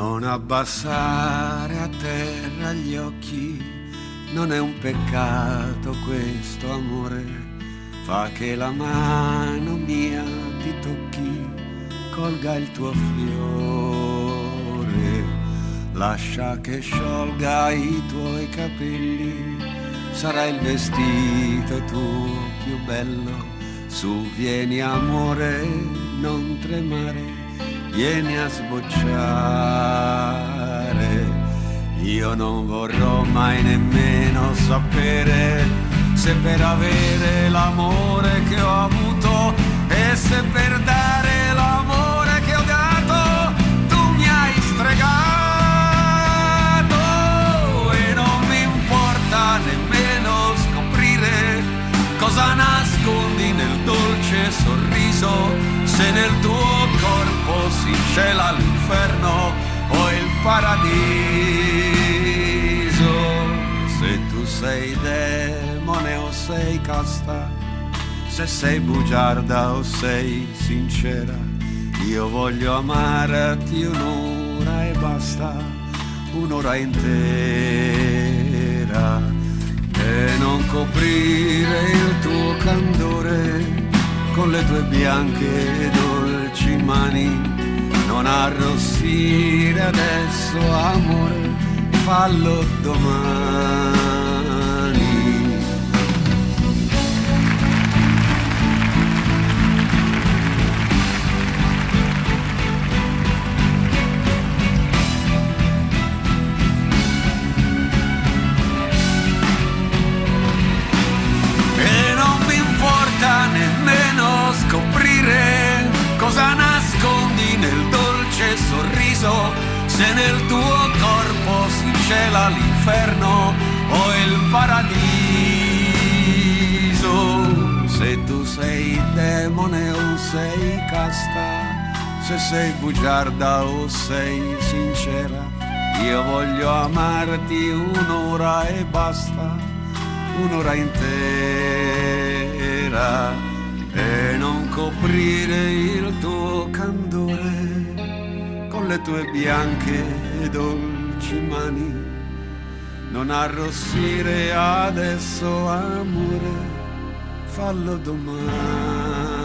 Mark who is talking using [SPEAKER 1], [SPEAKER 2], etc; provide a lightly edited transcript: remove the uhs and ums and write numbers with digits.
[SPEAKER 1] Non abbassare a terra gli occhi, non è un peccato questo amore. Fa che la mano mia ti tocchi, colga il tuo fiore. Lascia che sciolga i tuoi capelli, sarà il vestito tuo più bello. Su, vieni amore, non tremare, vieni a sbocciare. Io non vorrò mai nemmeno sapere se per avere l'amore che ho avuto e se per dare l'amore che ho dato tu mi hai stregato. E non mi importa nemmeno scoprire cosa nascondi nel dolce sorriso, se nel tuo corpo si cela l'inferno o il paradiso. Se tu sei demone o sei casta, se sei bugiarda o sei sincera, io voglio amarti un'ora e basta, un'ora intera. E non coprire il tuo candore con le tue bianche e dolci mani. Non arrossire adesso amore, fallo domani. E non mi importa nemmeno scoprire cosa nascondi nel dolce sorriso, se nel tuo corpo si cela l'inferno o il paradiso. Se tu sei demone o sei casta, se sei bugiarda o sei sincera, io voglio amarti un'ora e basta, un'ora intera. E non coprire il tuo candore con le tue bianche e dolci mani. Non arrossire adesso amore, fallo domani.